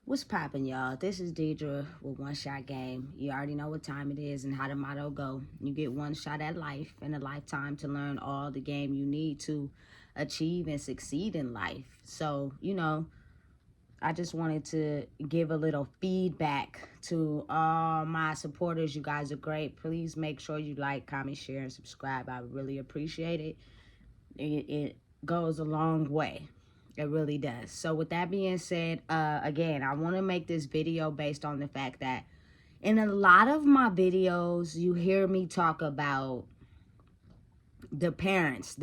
What's poppin', y'all? This is Deidre with One Shot Game. You already know what time it is and how the motto go. You get one shot at life and a lifetime to learn all the game you need to achieve and succeed in life. So, I just wanted to give a little feedback to all my supporters. You guys are great. Please make sure you like, comment, share, and subscribe. I really appreciate it. It goes a long way. It really does. So with that being said, again, I want to make this video based on the fact that in a lot of my videos, you hear me talk about the parents.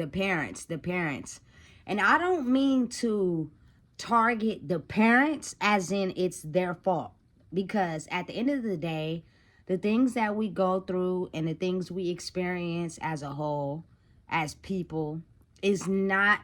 And I don't mean to target the parents as in it's their fault. Because at the end of the day, the things that we go through and the things we experience as a whole, as people, is not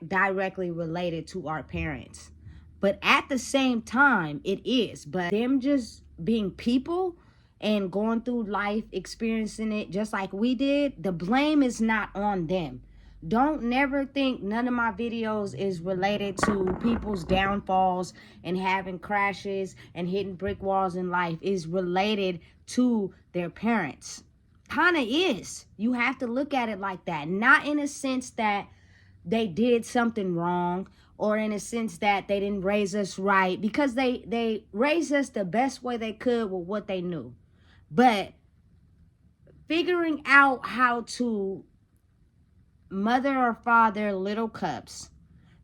directly related to our parents. But at the same time, it is. But them just being people and going through life, experiencing it just like we did, the blame is not on them. Don't never think none of my videos is related to people's downfalls and having crashes and hitting brick walls in life. Is related to their parents. Kind of is. You have to look at it like that. Not in a sense that they did something wrong or in a sense that they didn't raise us right, because they raised us the best way they could with what they knew. But figuring out how to mother or father little cups,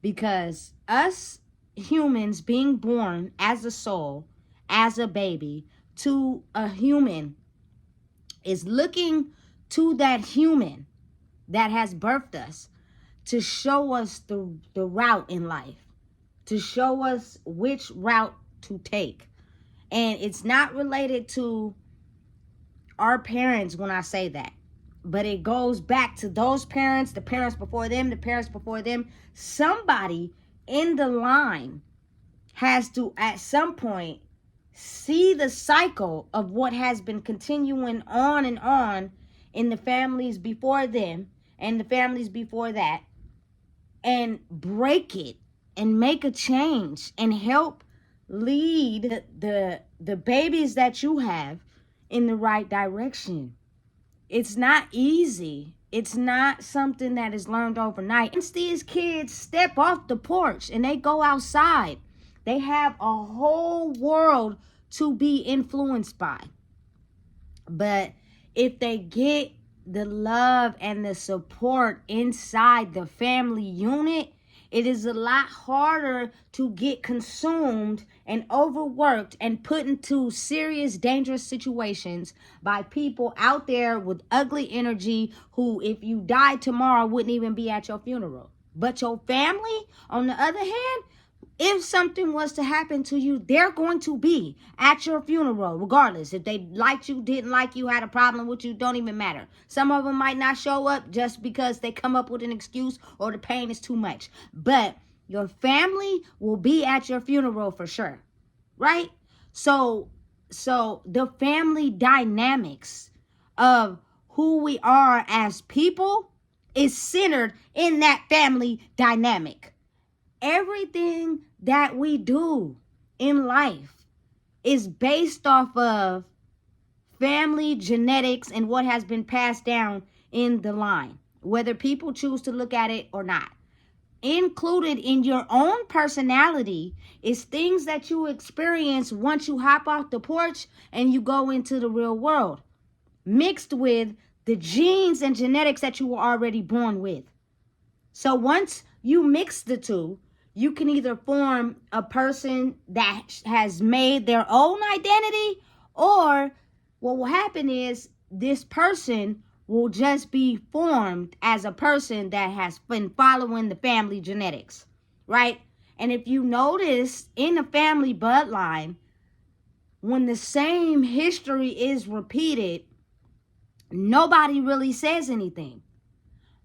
because us humans being born as a soul, as a baby to a human, is looking to that human that has birthed us to show us the route in life, to show us which route to take. And it's not related to our parents when I say that, but it goes back to those parents, the parents before them, the parents before them. Somebody in the line has to, at some point, see the cycle of what has been continuing on and on in the families before them and the families before that, and break it and make a change and help lead the babies that you have in the right direction. It's not easy. It's not something that is learned overnight. Once these kids step off the porch and they go outside, they have a whole world to be influenced by. But if they get the love and the support inside the family unit, it is a lot harder to get consumed and overworked and put into serious, dangerous situations by people out there with ugly energy who, if you died tomorrow, wouldn't even be at your funeral. But your family, on the other hand, if something was to happen to you, they're going to be at your funeral, regardless. If they liked you, didn't like you, had a problem with you, don't even matter. Some of them might not show up just because they come up with an excuse or the pain is too much. But your family will be at your funeral for sure, right? So the family dynamics of who we are as people is centered in that family dynamic. Everything that we do in life is based off of family genetics and what has been passed down in the line, whether people choose to look at it or not. Included in your own personality is things that you experience once you hop off the porch and you go into the real world, mixed with the genes and genetics that you were already born with. So once you mix the two, you can either form a person that has made their own identity, or what will happen is this person will just be formed as a person that has been following the family genetics, right? And if you notice in the family bloodline, when the same history is repeated, nobody really says anything.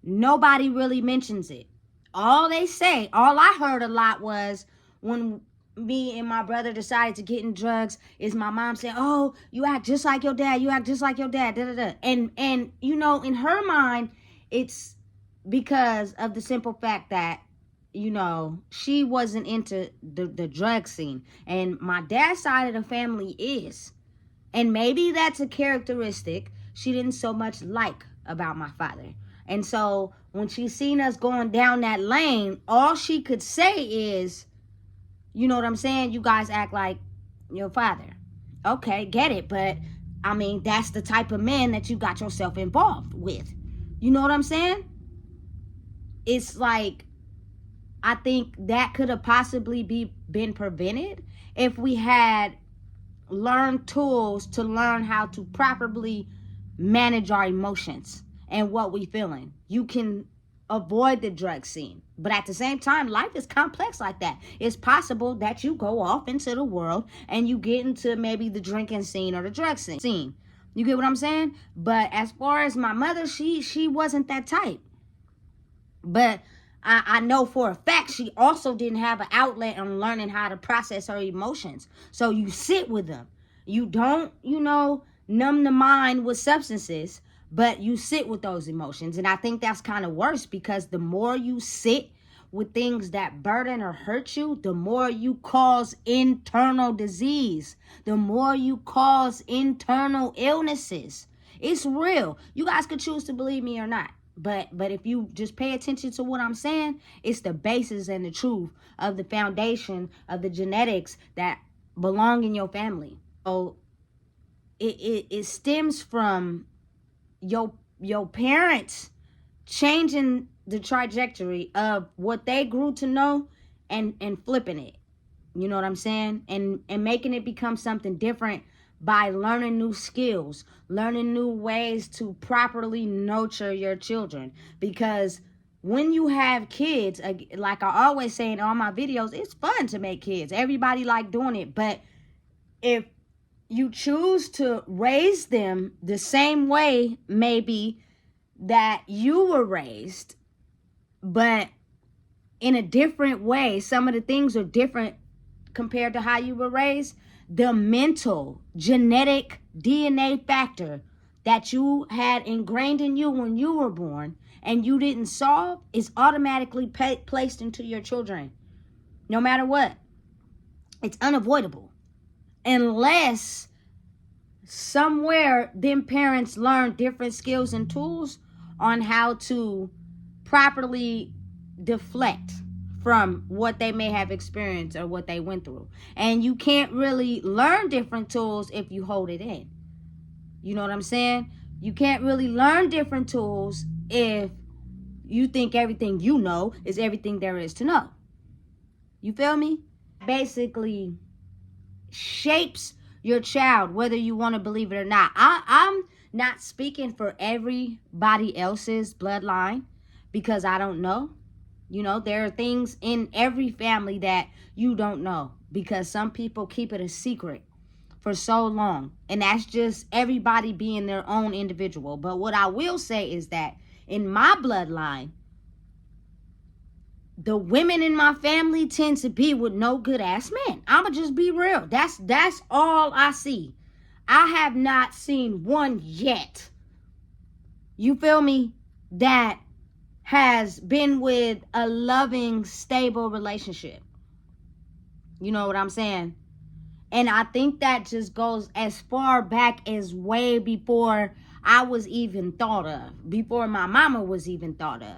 Nobody really mentions it. All they say, all I heard a lot was when me and my brother decided to get in drugs, is my mom saying, "Oh, you act just like your dad. You act just like your dad." Da, da, da. And in her mind, it's because of the simple fact that she wasn't into the drug scene. And my dad's side of the family is. And maybe that's a characteristic she didn't so much like about my father. And so when she seen us going down that lane, all she could say is, you know what I'm saying? You guys act like your father. Okay, get it. But I mean, that's the type of man that you got yourself involved with. You know what I'm saying? It's like, I think that could have possibly been prevented if we had learned tools to learn how to properly manage our emotions and what we feeling. You can avoid the drug scene, but at the same time, life is complex like that. It's possible that you go off into the world and you get into maybe the drinking scene or the drug scene. You get what I'm saying? But as far as my mother, she wasn't that type. But I know for a fact she also didn't have an outlet on learning how to process her emotions. So you sit with them. You don't, numb the mind with substances, but you sit with those emotions. And I think that's kind of worse, because the more you sit with things that burden or hurt you, the more you cause internal disease, the more you cause internal illnesses. It's real. You guys could choose to believe me or not. But if you just pay attention to what I'm saying, it's the basis and the truth of the foundation of the genetics that belong in your family. So it stems from your parents changing the trajectory of what they grew to know and flipping it. You know what I'm saying? And making it become something different by learning new skills, learning new ways to properly nurture your children. Because when you have kids, like I always say in all my videos, it's fun to make kids. Everybody like doing it. But if you choose to raise them the same way maybe that you were raised, but in a different way, some of the things are different compared to how you were raised, the mental, genetic DNA factor that you had ingrained in you when you were born and you didn't solve is automatically placed into your children. No matter what. It's unavoidable. Unless somewhere them parents learn different skills and tools on how to properly deflect from what they may have experienced or what they went through. And you can't really learn different tools if you hold it in. You know what I'm saying? You can't really learn different tools if you think everything you know is everything there is to know. You feel me? Basically shapes your child, whether you want to believe it or not. I'm not speaking for everybody else's bloodline because I don't know. There are things in every family that you don't know because some people keep it a secret for so long. And that's just everybody being their own individual. But what I will say is that in my bloodline, the women in my family tend to be with no good ass men. I'ma just be real. That's all I see. I have not seen one yet. You feel me? That has been with a loving, stable relationship. You know what I'm saying? And I think that just goes as far back as way before I was even thought of, before my mama was even thought of.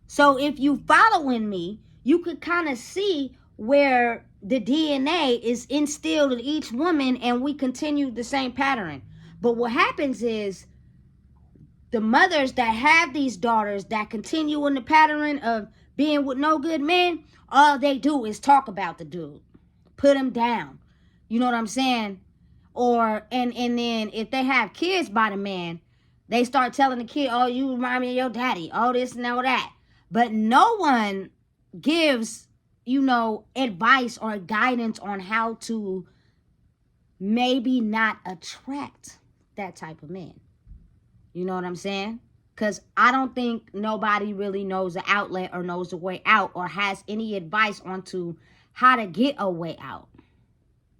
So if you following me, you could kind of see where the DNA is instilled in each woman and we continue the same pattern. But what happens is the mothers that have these daughters that continue in the pattern of being with no good men, all they do is talk about the dude, put him down. You know what I'm saying? And then if they have kids by the man, they start telling the kid, oh, you remind me of your daddy, all this and all that. But no one gives, advice or guidance on how to maybe not attract that type of man. You know what I'm saying? Because I don't think nobody really knows the outlet or knows the way out or has any advice onto how to get a way out.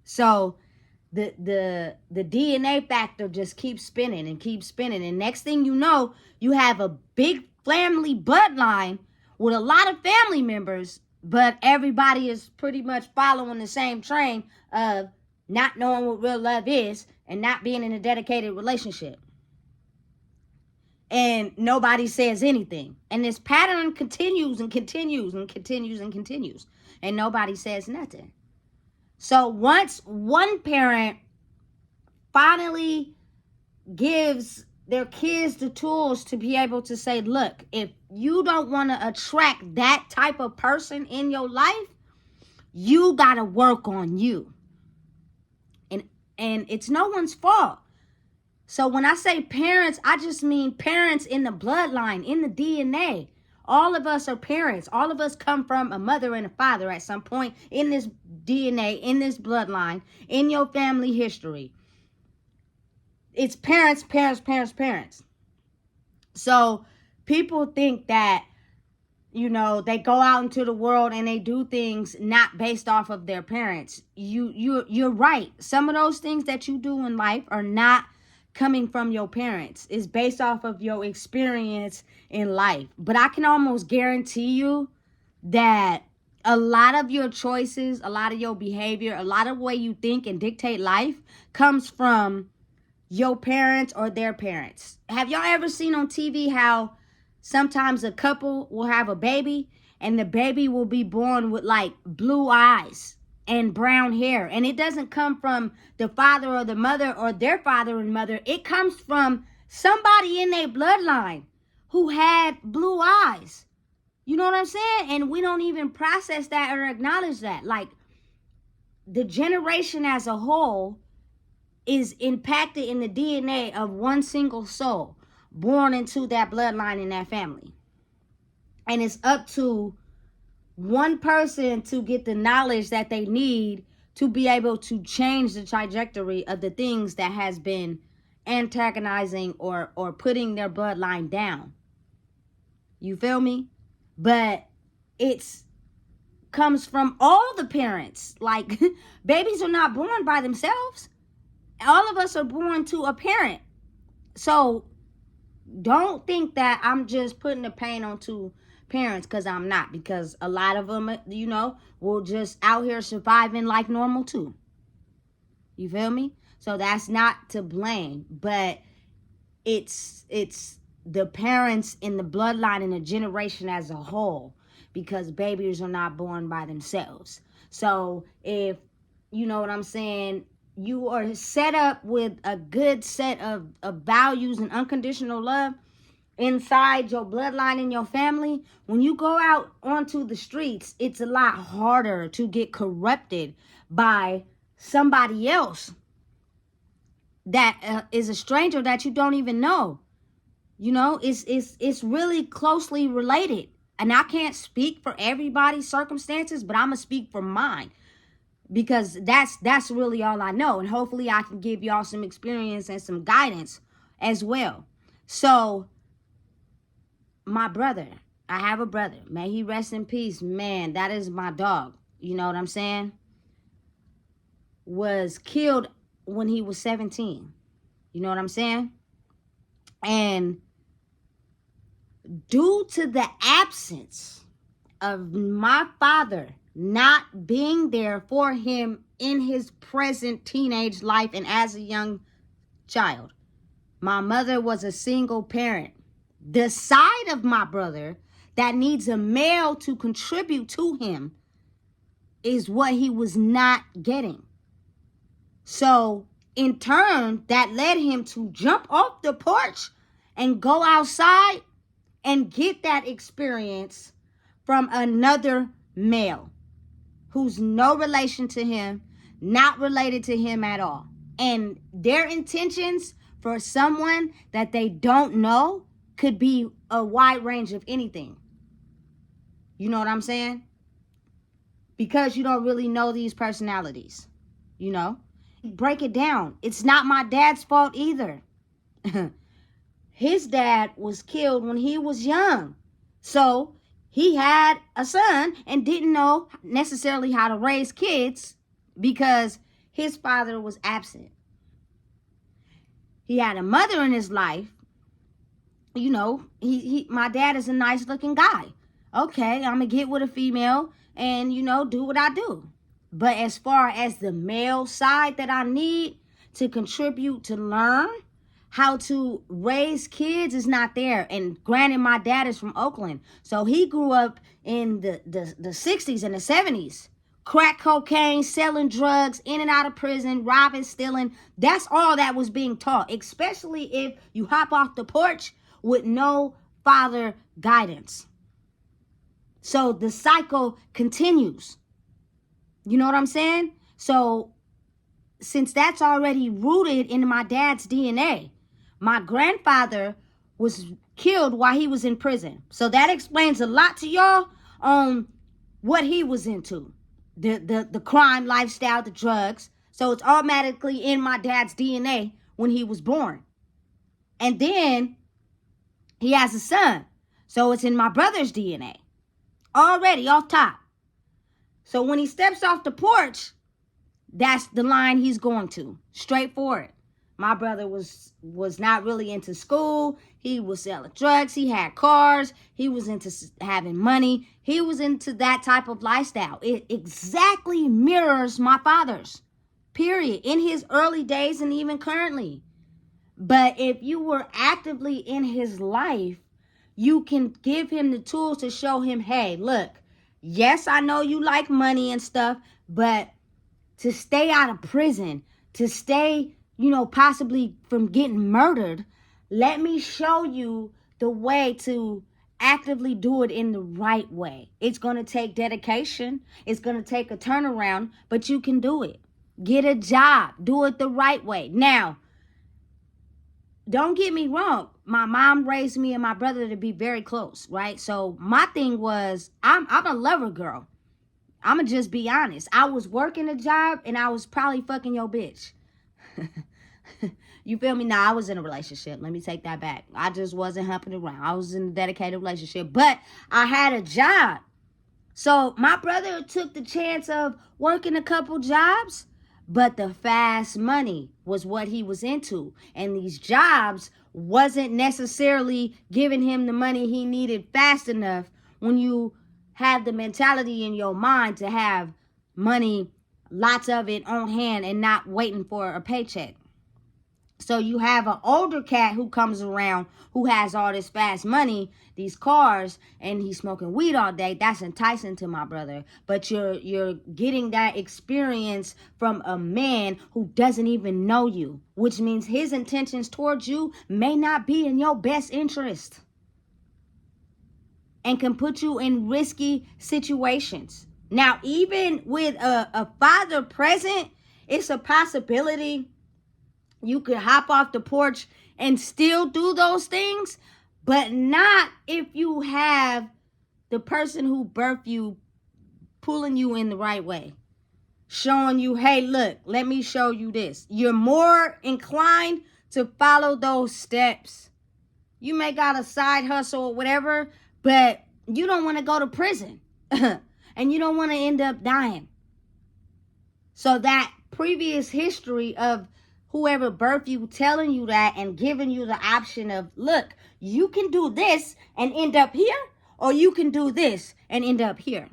So the DNA factor just keeps spinning and keeps spinning. And next thing you know, you have a big family bloodline with a lot of family members, but everybody is pretty much following the same train of not knowing what real love is and not being in a dedicated relationship. And nobody says anything. And this pattern continues and continues and continues and continues. And nobody says nothing. So once one parent finally gives their kids the tools to be able to say, look, if you don't want to attract that type of person in your life, you got to work on you. And it's no one's fault. So when I say parents, I just mean parents in the bloodline, in the DNA. All of us are parents. All of us come from a mother and a father at some point in this DNA, in this bloodline, in your family history. It's parents, parents, parents, parents. So people think that, you know, they go out into the world and they do things not based off of their parents. You're right. Some of those things that you do in life are not coming from your parents. It's based off of your experience in life. But I can almost guarantee you that a lot of your choices, a lot of your behavior, a lot of the way you think and dictate life comes from your parents or their parents. Have y'all ever seen on TV how sometimes a couple will have a baby and the baby will be born with like blue eyes and brown hair, and it doesn't come from the father or the mother or their father and mother. It comes from somebody in their bloodline who had blue eyes. You know what I'm saying? And we don't even process that or acknowledge that. Like, the generation as a whole is impacted in the DNA of one single soul born into that bloodline in that family. And it's up to one person to get the knowledge that they need to be able to change the trajectory of the things that has been antagonizing or putting their bloodline down. You feel me? But it's comes from all the parents. Like, babies are not born by themselves. All of us are born to a parent. So don't think that I'm just putting the pain onto parents, because I'm not. Because a lot of them, you know, will just out here surviving like normal too. You feel me? So that's not to blame, but it's the parents in the bloodline and the generation as a whole, because babies are not born by themselves. So if, you know what I'm saying, you are set up with a good set of values and unconditional love inside your bloodline and your family, when you go out onto the streets, it's a lot harder to get corrupted by somebody else that is a stranger that you don't even know. You know, it's really closely related. And I can't speak for everybody's circumstances, but I'm gonna speak for mine, because that's really all I know. And hopefully I can give y'all some experience and some guidance as well. So my brother, I have a brother, may he rest in peace, man, that is my dog, you know what I'm saying, was killed when he was 17. You know what I'm saying? And due to the absence of my father not being there for him in his present teenage life and as a young child, my mother was a single parent. The side of my brother that needs a male to contribute to him is what he was not getting. So in turn, that led him to jump off the porch and go outside and get that experience from another male who's no relation to him, not related to him at all. And their intentions for someone that they don't know could be a wide range of anything. You know what I'm saying? Because you don't really know these personalities, you know? Break it down. It's not my dad's fault either. His dad was killed when he was young. So he had a son and didn't know necessarily how to raise kids because his father was absent. He had a mother in his life. You know, my dad is a nice looking guy. Okay, I'm going to get with a female and, do what I do. But as far as the male side that I need to contribute to learn how to raise kids is not there. And granted, my dad is from Oakland. So he grew up in the 60s and the 70s. Crack cocaine, selling drugs, in and out of prison, robbing, stealing. That's all that was being taught, especially if you hop off the porch with no father guidance. So the cycle continues. You know what I'm saying? So since that's already rooted in my dad's DNA, my grandfather was killed while he was in prison. So that explains a lot to y'all on what he was into. The crime lifestyle, the drugs. So it's automatically in my dad's DNA when he was born. And then he has a son. So it's in my brother's DNA. Already off top. So when he steps off the porch, that's the line he's going to. Straightforward. My brother was not really into school. He was selling drugs. He had cars. He was into having money. He was into that type of lifestyle. It exactly mirrors my father's. Period. In his early days and even currently. But if you were actively in his life, you can give him the tools to show him, hey, look, yes, I know you like money and stuff, but to stay out of prison, to stay, possibly from getting murdered, let me show you the way to actively do it in the right way. It's going to take dedication. It's going to take a turnaround, but you can do it. Get a job. Do it the right way. Now, don't get me wrong. My mom raised me and my brother to be very close, right? So my thing was, I'm a lover girl. I'ma just be honest. I was working a job and I was probably fucking your bitch. You feel me? Nah, I was in a relationship. Let me take that back. I just wasn't humping around. I was in a dedicated relationship, but I had a job. So my brother took the chance of working a couple jobs, but the fast money was what he was into. And these jobs wasn't necessarily giving him the money he needed fast enough when you have the mentality in your mind to have money, lots of it on hand and not waiting for a paycheck. So you have an older cat who comes around who has all this fast money, these cars, and he's smoking weed all day. That's enticing to my brother. But you're getting that experience from a man who doesn't even know you, which means his intentions towards you may not be in your best interest and can put you in risky situations. Now, even with a father present, it's a possibility you could hop off the porch and still do those things, but not if you have the person who birthed you pulling you in the right way, showing you, hey, look, let me show you this. You're more inclined to follow those steps. You may got a side hustle or whatever, but you don't want to go to prison and you don't want to end up dying. So that previous history of whoever birthed you telling you that and giving you the option of, look, you can do this and end up here, or you can do this and end up here.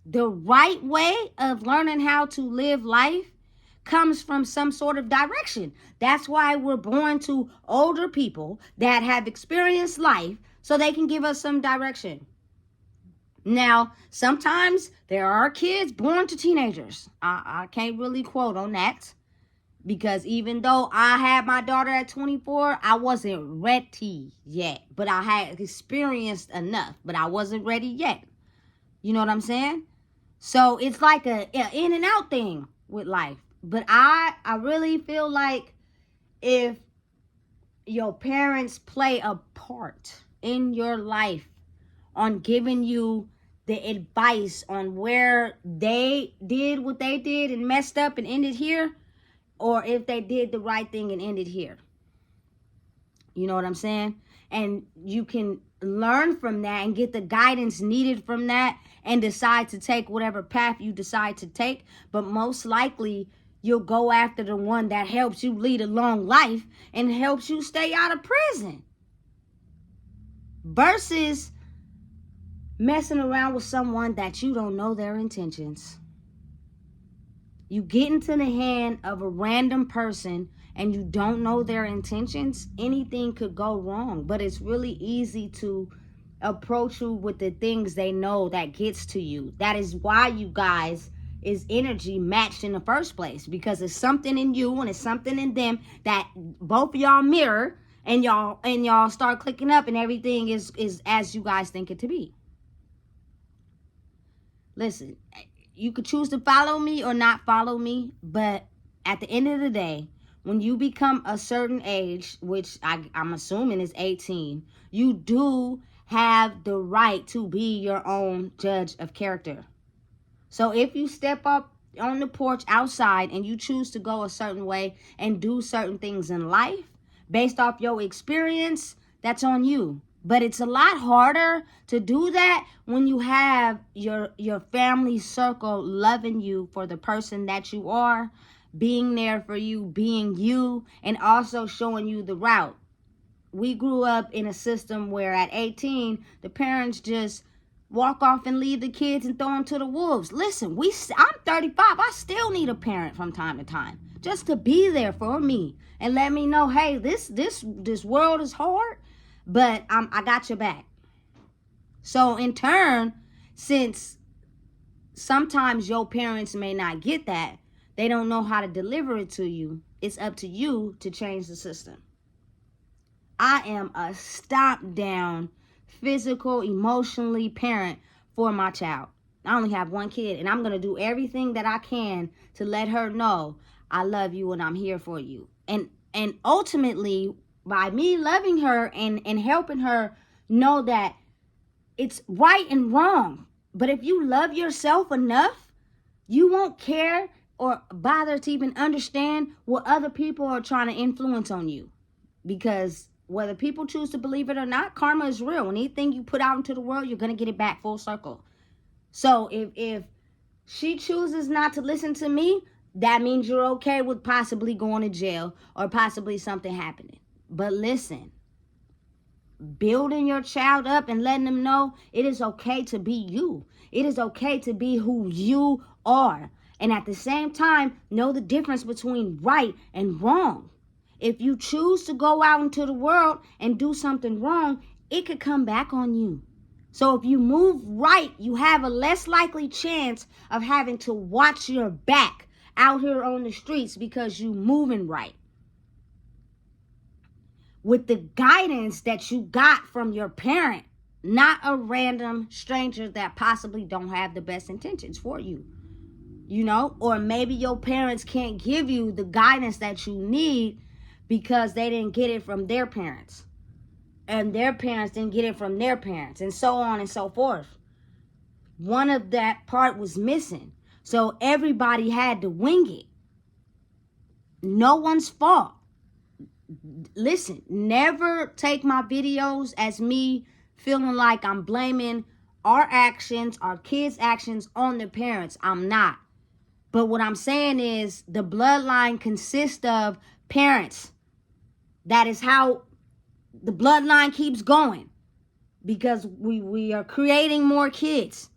The right way of learning how to live life comes from some sort of direction. That's why we're born to older people that have experienced life so they can give us some direction. Now, sometimes there are kids born to teenagers. I can't really quote on that. Because even though I had my daughter at 24, I wasn't ready yet. But I had experienced enough. But I wasn't ready yet. You know what I'm saying? So it's like a in and out thing with life. But I really feel like if your parents play a part in your life on giving you the advice on where they did what they did and messed up and ended here, or if they did the right thing and ended here. You know what I'm saying? And you can learn from that and get the guidance needed from that and decide to take whatever path you decide to take. But most likely, you'll go after the one that helps you lead a long life and helps you stay out of prison. Versus messing around with someone that you don't know their intentions. You get into the hand of a random person and you don't know their intentions, anything could go wrong. But it's really easy to approach you with the things they know that gets to you. That is why you guys is energy matched in the first place, because it's something in you and it's something in them that both of y'all mirror, and y'all start clicking up, and everything is as you guys think it to be. Listen, you could choose to follow me or not follow me, but at the end of the day, when you become a certain age, which I'm assuming is 18, you do have the right to be your own judge of character. So if you step up on the porch outside and you choose to go a certain way and do certain things in life based off your experience, that's on you. But it's a lot harder to do that when you have your family circle loving you for the person that you are, being there for you, being you, and also showing you the route. We grew up in a system where at 18, the parents just walk off and leave the kids and throw them to the wolves. Listen, I'm 35. I still need a parent from time to time just to be there for me and let me know, hey, this world is hard, but I got your back. So in turn, since sometimes your parents may not get that, they don't know how to deliver it to you, it's up to you to change the system. I am a stop down, physical, emotionally parent for my child. I only have one kid, and I'm going to do everything that I can to let her know I love you and I'm here for you. And ultimately, by me loving her and helping her know that it's right and wrong. But if you love yourself enough, you won't care or bother to even understand what other people are trying to influence on you. Because whether people choose to believe it or not, karma is real. Anything you put out into the world, you're going to get it back full circle. So if she chooses not to listen to me, that means you're okay with possibly going to jail or possibly something happening. But listen, building your child up and letting them know it is okay to be you. It is okay to be who you are. And at the same time, know the difference between right and wrong. If you choose to go out into the world and do something wrong, it could come back on you. So if you move right, you have a less likely chance of having to watch your back out here on the streets because you moving right. With the guidance that you got from your parent, not a random stranger that possibly don't have the best intentions for you. You know, or maybe your parents can't give you the guidance that you need because they didn't get it from their parents. And their parents didn't get it from their parents, and so on and so forth. One of that part was missing. So everybody had to wing it. No one's fault. Listen, never take my videos as me feeling like I'm blaming our actions, our kids' actions on their parents. I'm not. But what I'm saying is the bloodline consists of parents. That is how the bloodline keeps going, because we are creating more kids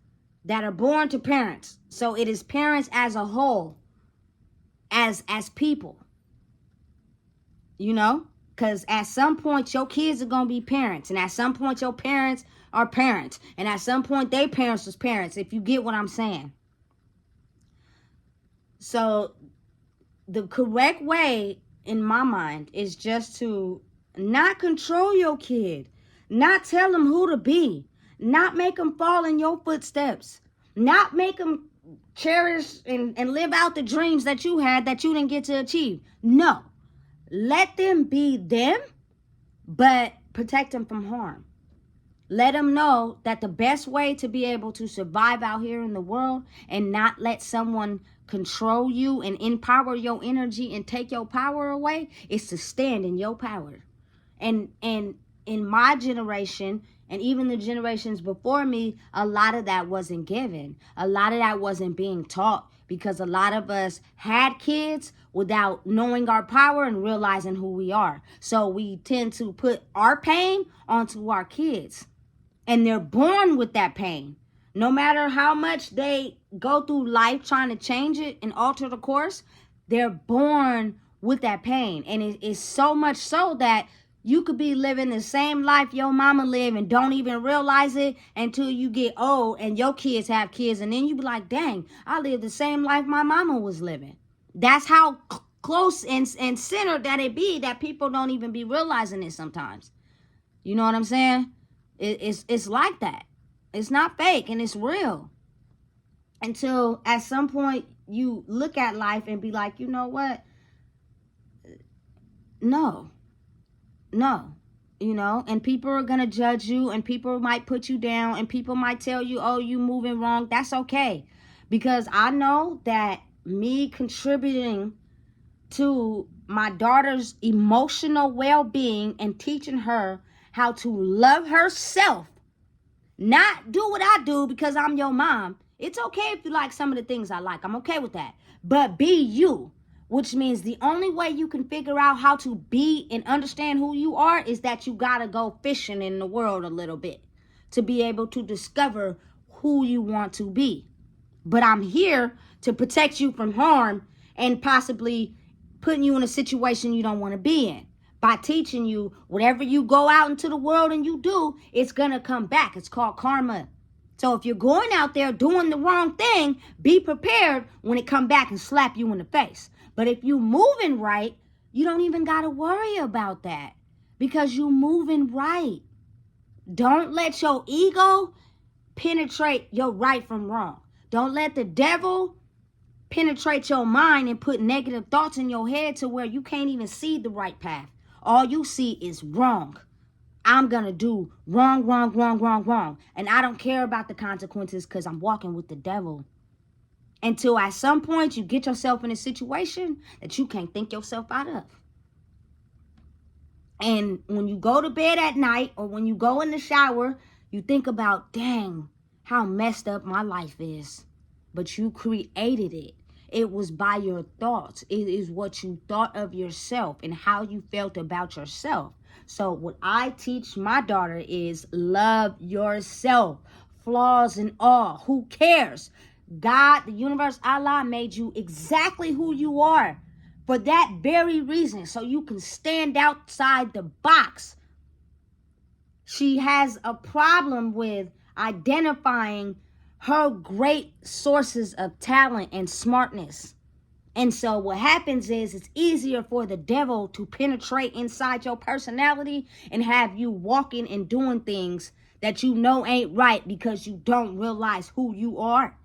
that are born to parents. So it is parents as a whole, as people, you know, because at some point your kids are going to be parents, and at some point your parents are parents, and at some point their parents was parents, if you get what I'm saying. So the correct way in my mind is just to not control your kid, not tell them who to be, not make them fall in your footsteps, not make them cherish and live out the dreams that you had that you didn't get to achieve. No, let them be them, but protect them from harm. Let them know that the best way to be able to survive out here in the world and not let someone control you and empower your energy and take your power away is to stand in your power. And in my generation, and even the generations before me, a lot of that wasn't given. A lot of that wasn't being taught, because a lot of us had kids without knowing our power and realizing who we are. So we tend to put our pain onto our kids. And they're born with that pain. No matter how much they go through life trying to change it and alter the course, they're born with that pain. And it is so much so that you could be living the same life your mama lived and don't even realize it until you get old and your kids have kids. And then you be like, dang, I live the same life my mama was living. That's how close and centered that it be, that people don't even be realizing it sometimes. You know what I'm saying? It's like that. It's not fake, and it's real. Until at some point you look at life and be like, you know what? No. You know, and people are going to judge you, and people might put you down, and people might tell you, oh, you moving wrong. That's okay. Because I know that me contributing to my daughter's emotional well-being and teaching her how to love herself, not do what I do because I'm your mom. It's okay if you like some of the things I like. I'm okay with that. But be you, which means the only way you can figure out how to be and understand who you are is that you gotta go fishing in the world a little bit to be able to discover who you want to be. But I'm here to protect you from harm and possibly putting you in a situation you don't want to be in. By teaching you whatever you go out into the world and you do, it's going to come back. It's called karma. So if you're going out there doing the wrong thing, be prepared when it come back and slap you in the face. But if you moving right, you don't even got to worry about that because you moving right. Don't let your ego penetrate your right from wrong. Don't let the devil penetrate your mind and put negative thoughts in your head to where you can't even see the right path. All you see is wrong. I'm going to do wrong. And I don't care about the consequences because I'm walking with the devil. Until at some point you get yourself in a situation that you can't think yourself out of. And when you go to bed at night or when you go in the shower, you think about, dang, how messed up my life is. But you created it. It was by your thoughts. It is what you thought of yourself and how you felt about yourself. So what I teach my daughter is love yourself, flaws and all. Who cares? God, the universe, Allah made you exactly who you are for that very reason, so you can stand outside the box. She has a problem with identifying her great sources of talent and smartness. And so what happens is it's easier for the devil to penetrate inside your personality and have you walking and doing things that you know ain't right because you don't realize who you are.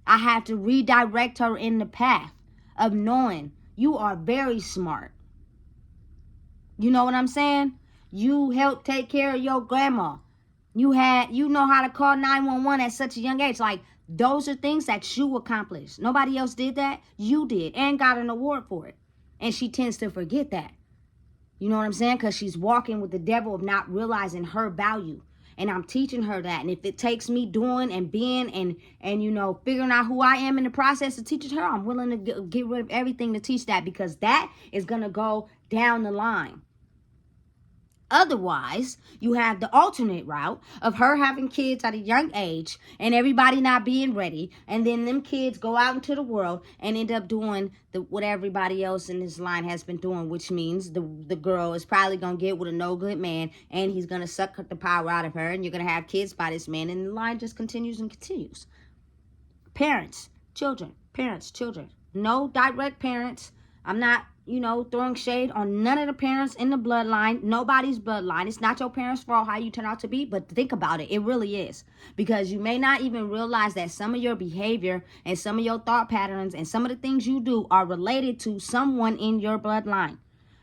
I have to redirect her in the path of knowing you are very smart. You know what I'm saying? You helped take care of your grandma. You know how to call 911 at such a young age. Like, those are things that you accomplished. Nobody else did that. You did and got an award for it. And she tends to forget that. You know what I'm saying? Because she's walking with the devil of not realizing her value. And I'm teaching her that. And if it takes me doing and being and you know, figuring out who I am in the process of teaching her, I'm willing to get rid of everything to teach that, because that is going to go down the line. Otherwise, you have the alternate route of her having kids at a young age and everybody not being ready. And then them kids go out into the world and end up doing what everybody else in this line has been doing, which means the girl is probably going to get with a no good man and he's going to suck the power out of her, and you're going to have kids by this man, and the line just continues and continues. Parents, children, no direct parents. I'm not, throwing shade on none of the parents in the bloodline, nobody's bloodline. It's not your parents' fault how you turn out to be, but think about it. It really is. Because you may not even realize that some of your behavior and some of your thought patterns and some of the things you do are related to someone in your bloodline.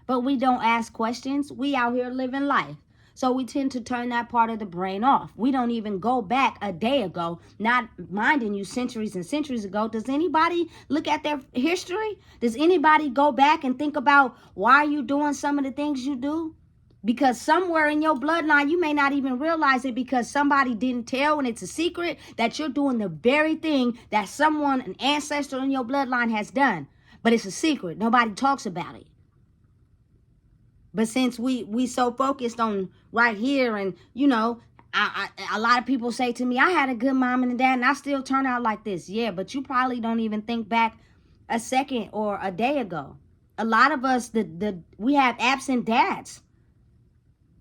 But we don't ask questions. We out here living life. So we tend to turn that part of the brain off. We don't even go back a day ago, not minding you centuries and centuries ago. Does anybody look at their history? Does anybody go back and think about why you doing some of the things you do? Because somewhere in your bloodline, you may not even realize it because somebody didn't tell, and it's a secret that you're doing the very thing that someone, an ancestor in your bloodline, has done. But it's a secret. Nobody talks about it. But since we so focused on right here and, a lot of people say to me, I had a good mom and a dad and I still turn out like this. Yeah, but you probably don't even think back a second or a day ago. A lot of us, we have absent dads.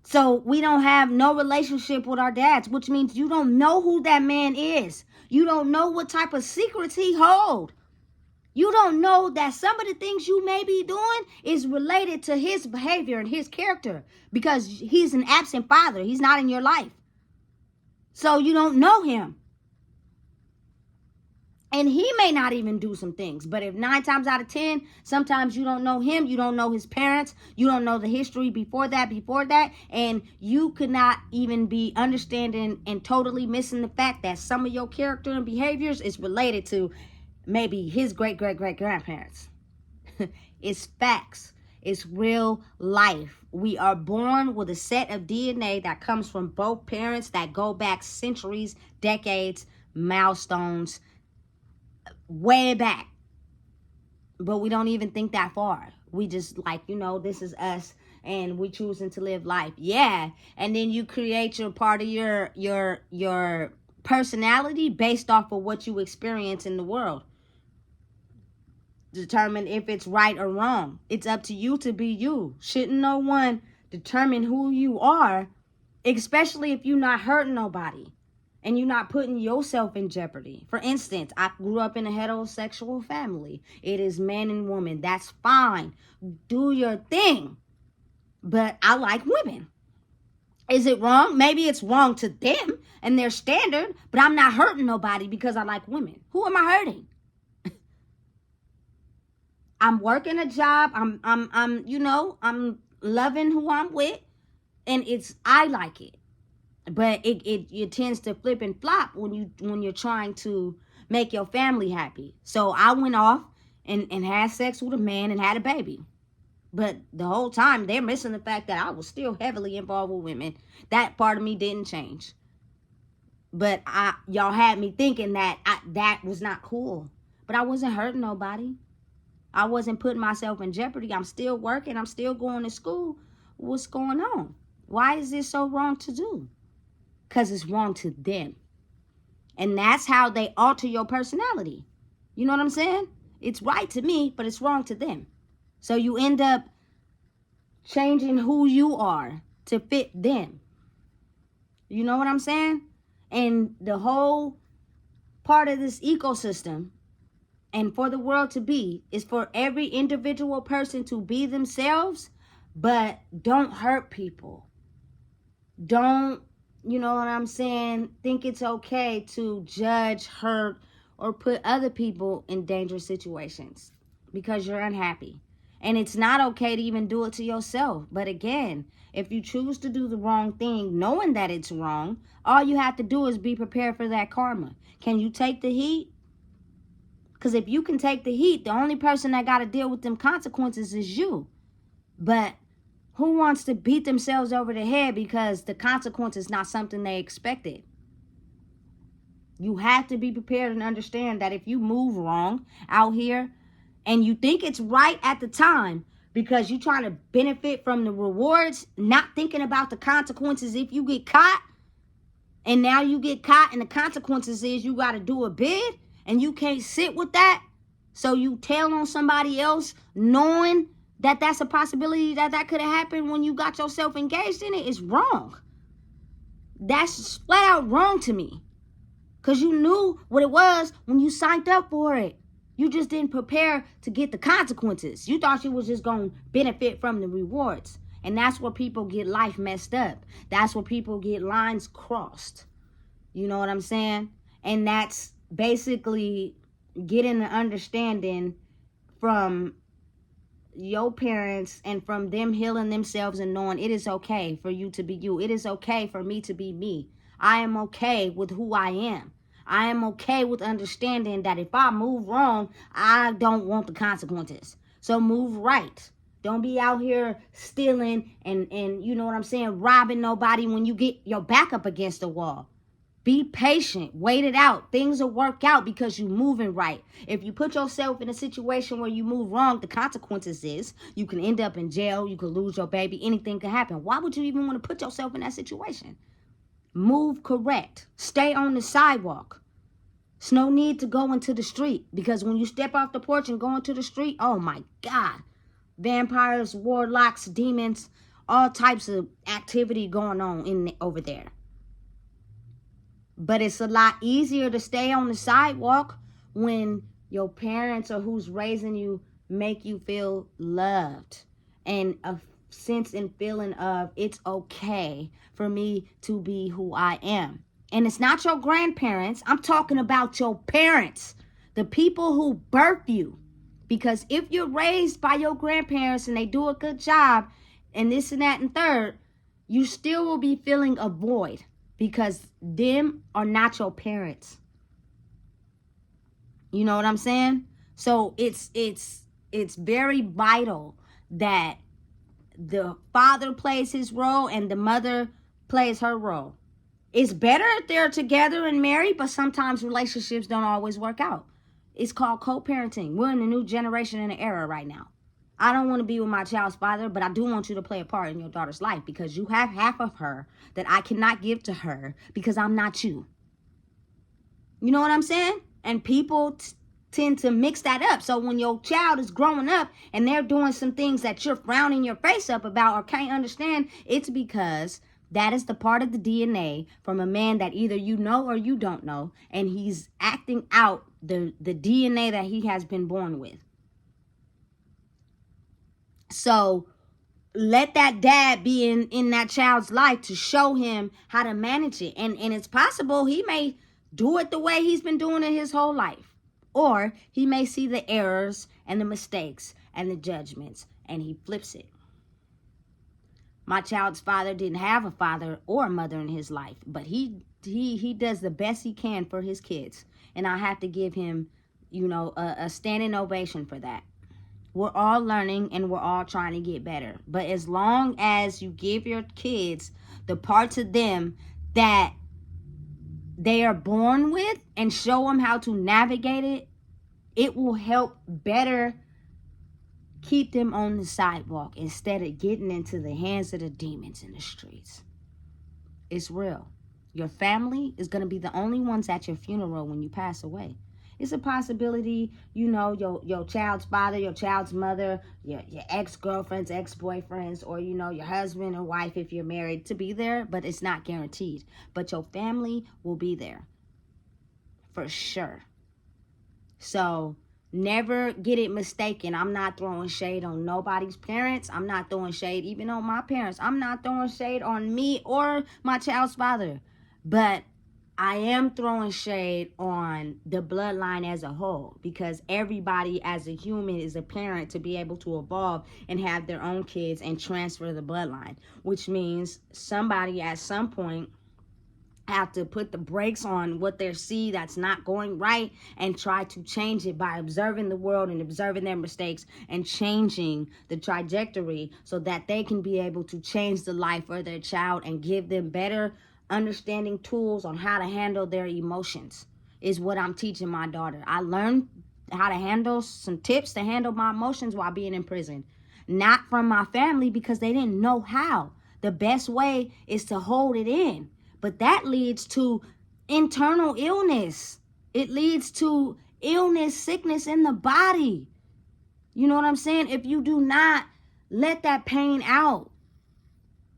So we don't have no relationship with our dads, which means you don't know who that man is. You don't know what type of secrets he holds. You don't know that some of the things you may be doing is related to his behavior and his character because he's an absent father. He's not in your life. So you don't know him. And he may not even do some things. But if 9 times out of 10, sometimes you don't know him, you don't know his parents, you don't know the history before that, and you could not even be understanding and totally missing the fact that some of your character and behaviors is related to maybe his great-great-great-grandparents. It's facts. It's real life. We are born with a set of DNA that comes from both parents that go back centuries, decades, milestones, way back. But we don't even think that far. We just like, this is us and we choosing to live life. Yeah. And then you create your part of your personality based off of what you experience in the world. Determine if it's right or wrong. It's up to you to be you. Shouldn't no one determine who you are, especially if you're not hurting nobody and you're not putting yourself in jeopardy. For instance, I grew up in a heterosexual family. It is man and woman. That's fine. Do your thing. But I like women. Is it wrong? Maybe it's wrong to them and their standard, but I'm not hurting nobody because I like women. Who am I hurting? I'm working a job. I'm loving who I'm with, and I like it. But it tends to flip and flop when you're trying to make your family happy. So I went off and had sex with a man and had a baby. But the whole time they're missing the fact that I was still heavily involved with women. That part of me didn't change. But y'all had me thinking that that was not cool. But I wasn't hurting nobody. I wasn't putting myself in jeopardy. I'm still working. I'm still going to school. What's going on? Why is this so wrong to do? Because it's wrong to them. And that's how they alter your personality. You know what I'm saying? It's right to me, but it's wrong to them. So you end up changing who you are to fit them. You know what I'm saying? And the whole part of this ecosystem and for the world to be is for every individual person to be themselves, but don't hurt people. Don't, you know what I'm saying, think it's okay to judge, hurt, or put other people in dangerous situations because you're unhappy. And it's not okay to even do it to yourself. But again, if you choose to do the wrong thing, knowing that it's wrong, all you have to do is be prepared for that karma. Can you take the heat? Because if you can take the heat, the only person that got to deal with them consequences is you. But who wants to beat themselves over the head because the consequence is not something they expected? You have to be prepared and understand that if you move wrong out here and you think it's right at the time because you're trying to benefit from the rewards, not thinking about the consequences if you get caught, and now you get caught and the consequences is you got to do a bid, and you can't sit with that, so you tell on somebody else knowing that that's a possibility that could have happened when you got yourself engaged in it, is wrong. That's flat out wrong to me. Because you knew what it was when you signed up for it. You just didn't prepare to get the consequences. You thought you was just going to benefit from the rewards. And that's where people get life messed up. That's where people get lines crossed. You know what I'm saying? And that's basically getting an understanding from your parents and from them healing themselves and knowing it is okay for you to be you. It is okay for me to be me. I am okay with who I am. I am okay with understanding that if I move wrong, I don't want the consequences. So move right. Don't be out here stealing and you know what I'm saying, robbing nobody when you get your back up against the wall. Be patient. Wait it out. Things will work out because you're moving right. If you put yourself in a situation where you move wrong, the consequences is you can end up in jail. You could lose your baby. Anything can happen. Why would you even want to put yourself in that situation? Move correct. Stay on the sidewalk. There's no need to go into the street, because when you step off the porch and go into the street, oh my God, vampires, warlocks, demons, all types of activity going on over there. But it's a lot easier to stay on the sidewalk when your parents or who's raising you make you feel loved, and a sense and feeling of it's okay for me to be who I am. And it's not your grandparents. I'm talking about your parents, the people who birth you. Because if you're raised by your grandparents and they do a good job and this and that and third, you still will be feeling a void, because them are not your parents. You know what I'm saying? So it's very vital that the father plays his role and the mother plays her role. It's better if they're together and married, but sometimes relationships don't always work out. It's called co-parenting. We're in a new generation and an era right now. I don't want to be with my child's father, but I do want you to play a part in your daughter's life, because you have half of her that I cannot give to her because I'm not you. You know what I'm saying? And people tend to mix that up. So when your child is growing up and they're doing some things that you're frowning your face up about or can't understand, it's because that is the part of the DNA from a man that either you know or you don't know, and he's acting out the DNA that he has been born with. So let that dad be in that child's life to show him how to manage it. And it's possible he may do it the way he's been doing it his whole life. Or he may see the errors and the mistakes and the judgments, and he flips it. My child's father didn't have a father or a mother in his life, but he does the best he can for his kids. And I have to give him, a standing ovation for that. We're all learning and we're all trying to get better. But as long as you give your kids the parts of them that they are born with and show them how to navigate it, it will help better keep them on the sidewalk instead of getting into the hands of the demons in the streets. It's real. Your family is going to be the only ones at your funeral when you pass away. It's a possibility, your child's father, your child's mother, your ex-girlfriends, ex-boyfriends, or, your husband or wife if you're married to be there, but it's not guaranteed. But your family will be there for sure. So never get it mistaken. I'm not throwing shade on nobody's parents. I'm not throwing shade even on my parents. I'm not throwing shade on me or my child's father. But I am throwing shade on the bloodline as a whole, because everybody as a human is a parent to be able to evolve and have their own kids and transfer the bloodline, which means somebody at some point have to put the brakes on what they see that's not going right and try to change it by observing the world and observing their mistakes and changing the trajectory so that they can be able to change the life of their child and give them better understanding tools on how to handle their emotions, is what I'm teaching my daughter. I learned how to handle some tips to handle my emotions while being in prison. Not from my family, because they didn't know how. The best way is to hold it in. But that leads to internal illness. It leads to illness, sickness in the body. You know what I'm saying? If you do not let that pain out.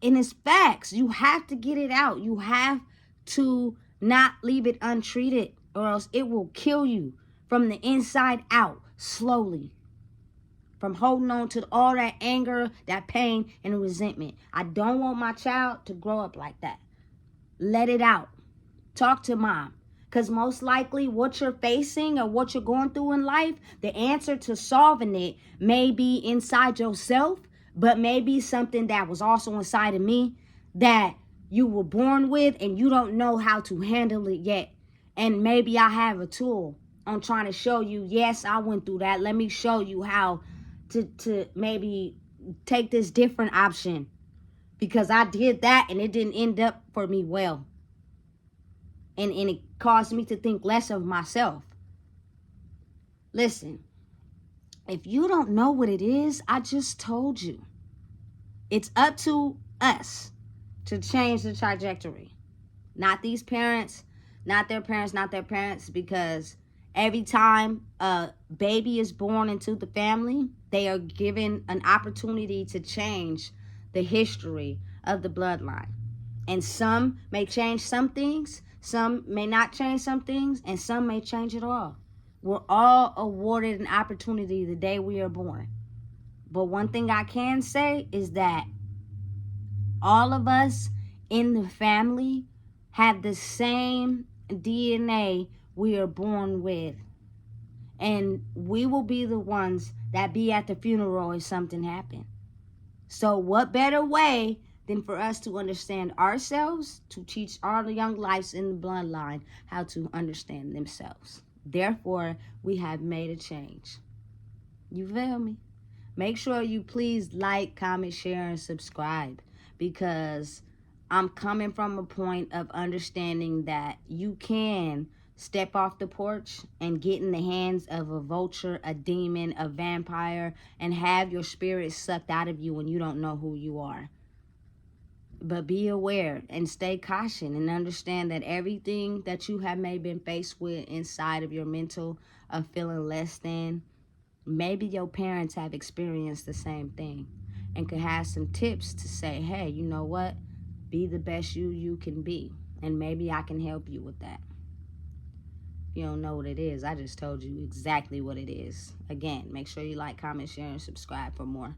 And it's facts. You have to get it out. You have to not leave it untreated, or else it will kill you from the inside out, slowly. From holding on to all that anger, that pain, and resentment. I don't want my child to grow up like that. Let it out. Talk to mom. Because most likely what you're facing or what you're going through in life, the answer to solving it may be inside yourself, but maybe something that was also inside of me that you were born with and you don't know how to handle it yet. And maybe I have a tool on trying to show you, yes, I went through that. Let me show you how to maybe take this different option, because I did that and it didn't end up for me well. And it caused me to think less of myself. Listen, if you don't know what it is, I just told you. It's up to us to change the trajectory. Not these parents, not their parents, not their parents, because every time a baby is born into the family, they are given an opportunity to change the history of the bloodline. And some may change some things, some may not change some things, and some may change it all. We're all awarded an opportunity the day we are born. But one thing I can say is that all of us in the family have the same DNA we are born with. And we will be the ones that be at the funeral if something happened. So what better way than for us to understand ourselves, to teach all the young lives in the bloodline how to understand themselves. Therefore, we have made a change. You feel me? Make sure you please like, comment, share, and subscribe, because I'm coming from a point of understanding that you can step off the porch and get in the hands of a vulture, a demon, a vampire, and have your spirit sucked out of you when you don't know who you are. But be aware and stay caution and understand that everything that you have maybe been faced with inside of your mental of feeling less than, maybe your parents have experienced the same thing and could have some tips to say, hey, you know what? Be the best you can be. And maybe I can help you with that. If you don't know what it is, I just told you exactly what it is. Again, make sure you like, comment, share, and subscribe for more.